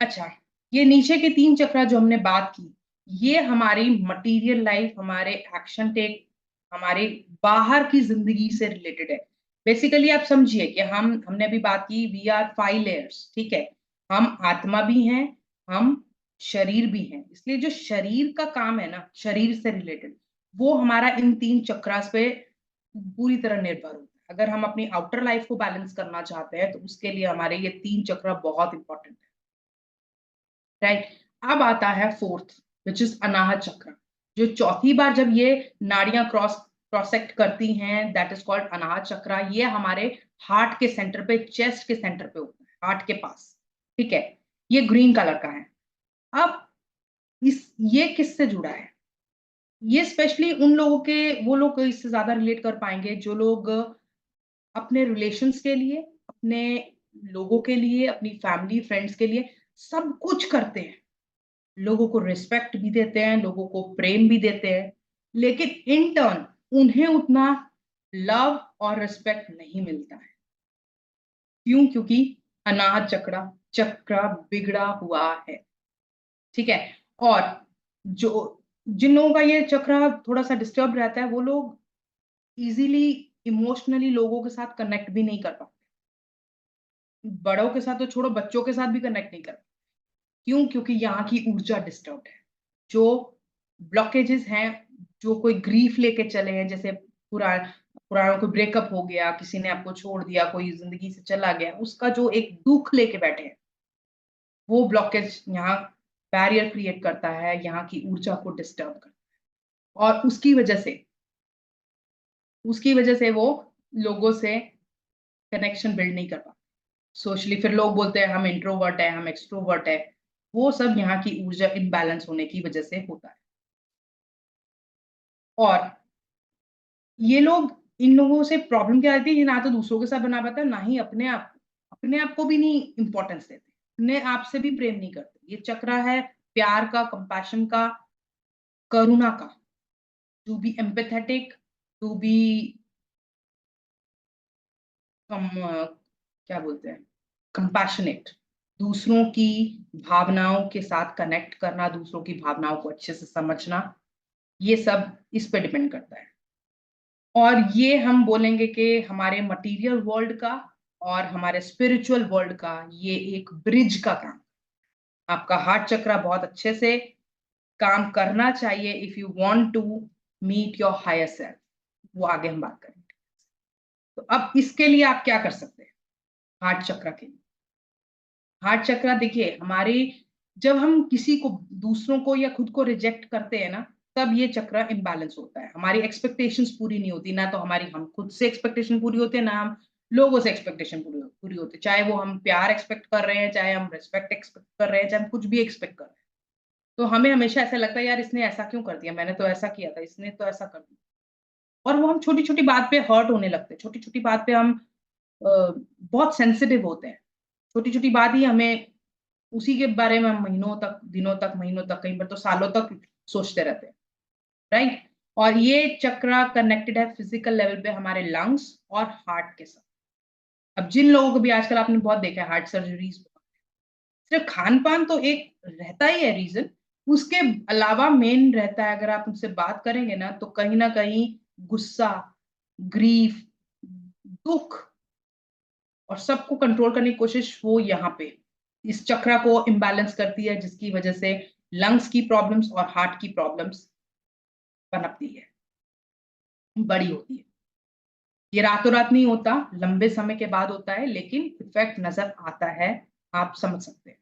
अच्छा, ये नीचे के 3 चक्र जो हमने बात की, ये हमारी मटेरियल लाइफ, हमारे एक्शन टेक, हमारे बाहर की जिंदगी से रिलेटेड है। बेसिकली आप समझिए कि हमने अभी बात की, वी आर 5 लेयर्स, ठीक है। हम आत्मा भी हैं, हम शरीर भी हैं। इसलिए जो शरीर का काम है ना, शरीर से रिलेटेड, वो हमारा इन 3 चक्रास पे पूरी तरह निर्भर होता है। अगर हम अपनी आउटर लाइफ को बैलेंस करना चाहते हैं तो उसके लिए हमारे ये 3 चक्र बहुत इंपॉर्टेंट है। राइट। अब आता है फोर्थ, विच इज अनाहत चक्र। जो चौथी बार जब ये नाड़ियां क्रॉसेक्ट करती हैं, दैट इज कॉल्ड अनाहत चक्र। ये हमारे हार्ट के सेंटर पे, चेस्ट के सेंटर पे होता है, हार्ट के पास, ठीक है। ये ग्रीन कलर का है। अब इस ये किससे जुड़ा है? ये स्पेशली उन लोगों के, वो लोग इससे ज्यादा रिलेट कर पाएंगे जो लोग अपने रिलेशंस के लिए, अपने लोगों के लिए, अपनी फैमिली फ्रेंड्स के लिए सब कुछ करते हैं। लोगों को रिस्पेक्ट भी देते हैं, लोगों को प्रेम भी देते हैं, लेकिन इन टर्न उन्हें उतना लव और रिस्पेक्ट नहीं मिलता है। क्यों? क्योंकि अनाहत चक्र चक्र बिगड़ा हुआ है, ठीक है। और जो जिन लोगों का ये चक्र थोड़ा सा डिस्टर्ब रहता है, वो लोग इजीली इमोशनली लोगों के साथ कनेक्ट भी नहीं कर पाते। बड़ों के साथ तो छोड़ो, बच्चों के साथ भी कनेक्ट नहीं कर पाते। क्यों? क्योंकि यहाँ की ऊर्जा डिस्टर्ब है। जो ब्लॉकेजेस हैं, जो कोई ग्रीफ लेके चले हैं, जैसे पुराना कोई ब्रेकअप हो गया, किसी ने आपको छोड़ दिया, कोई जिंदगी से चला गया, उसका जो एक दुख लेके बैठे हैं, वो ब्लॉकेज यहाँ बैरियर क्रिएट करता है, यहाँ की ऊर्जा को डिस्टर्ब करता है। और उसकी वजह से वो लोगों से कनेक्शन बिल्ड नहीं कर पाते सोशली। फिर लोग बोलते हैं हम इंट्रोवर्ट है, हम एक्सट्रोवर्ट है। वो सब यहाँ की ऊर्जा इम्बैलेंस होने की वजह से होता है। और ये लोग, इन लोगों से प्रॉब्लम क्या आती है, ये ना तो दूसरों के साथ बना पाता है, ना ही अपने आप को भी नहीं इंपॉर्टेंस देते, अपने आप से भी प्रेम नहीं करते। ये चक्र है प्यार का, कंपैशन का, करुणा का। To be empathetic, to be क्या बोलते हैं, कंपैशनेट, दूसरों की भावनाओं के साथ कनेक्ट करना, दूसरों की भावनाओं को अच्छे से समझना, ये सब इस पे डिपेंड करता है। और ये हम बोलेंगे कि हमारे मटेरियल वर्ल्ड का और हमारे स्पिरिचुअल वर्ल्ड का ये एक ब्रिज का काम। आपका हार्ट चक्र बहुत अच्छे से काम करना चाहिए if you want to meet your higher self. वो आगे हम बात करेंगे। तो अब इसके लिए आप क्या कर सकते हैं? हार्ट चक्र के लिए, हार्ट चक्र देखिए हमारी, जब हम किसी को, दूसरों को या खुद को रिजेक्ट करते हैं ना, तब ये चक्र इम्बैलेंस होता है। हमारी एक्सपेक्टेशंस पूरी नहीं होती ना, तो हमारी, हम खुद से एक्सपेक्टेशन पूरी होती है ना, हम लोगों से एक्सपेक्टेशन पूरी होती है। चाहे वो हम प्यार एक्सपेक्ट कर रहे हैं, चाहे हम रिस्पेक्ट एक्सपेक्ट कर रहे हैं, चाहे हम कुछ भी एक्सपेक्ट कर रहे हैं, तो हमें हमेशा ऐसा लगता है यार इसने ऐसा क्यों कर दिया, मैंने तो ऐसा किया था, इसने तो ऐसा कर दिया। और वो हम छोटी छोटी बात पे हर्ट होने लगते हैं, छोटी छोटी बात पे हम बहुत सेंसिटिव होते हैं। छोटी छोटी बात ही हमें, उसी के बारे में हम महीनों तक, दिनों तक, महीनों तक, कहीं पर तो सालों तक सोचते रहते हैं। राइट। और ये चक्र कनेक्टेड है फिजिकल लेवल पे हमारे लंग्स और हार्ट के साथ। अब जिन लोगों को भी आजकल आपने बहुत देखा है हार्ट सर्जरीज, सिर्फ खान पान तो एक रहता ही है रीजन, उसके अलावा मेन रहता है, अगर आप उनसे बात करेंगे ना कहीं गुस्सा, ग्रीफ, दुख, और सबको कंट्रोल करने की कोशिश, वो यहाँ पे इस चक्र को इम्बैलेंस करती है, जिसकी वजह से लंग्स की प्रॉब्लम्स और हार्ट की प्रॉब्लम्स पनपती है, बड़ी होती है। ये रातों रात नहीं होता, लंबे समय के बाद होता है, लेकिन इफेक्ट नजर आता है, आप समझ सकते हैं।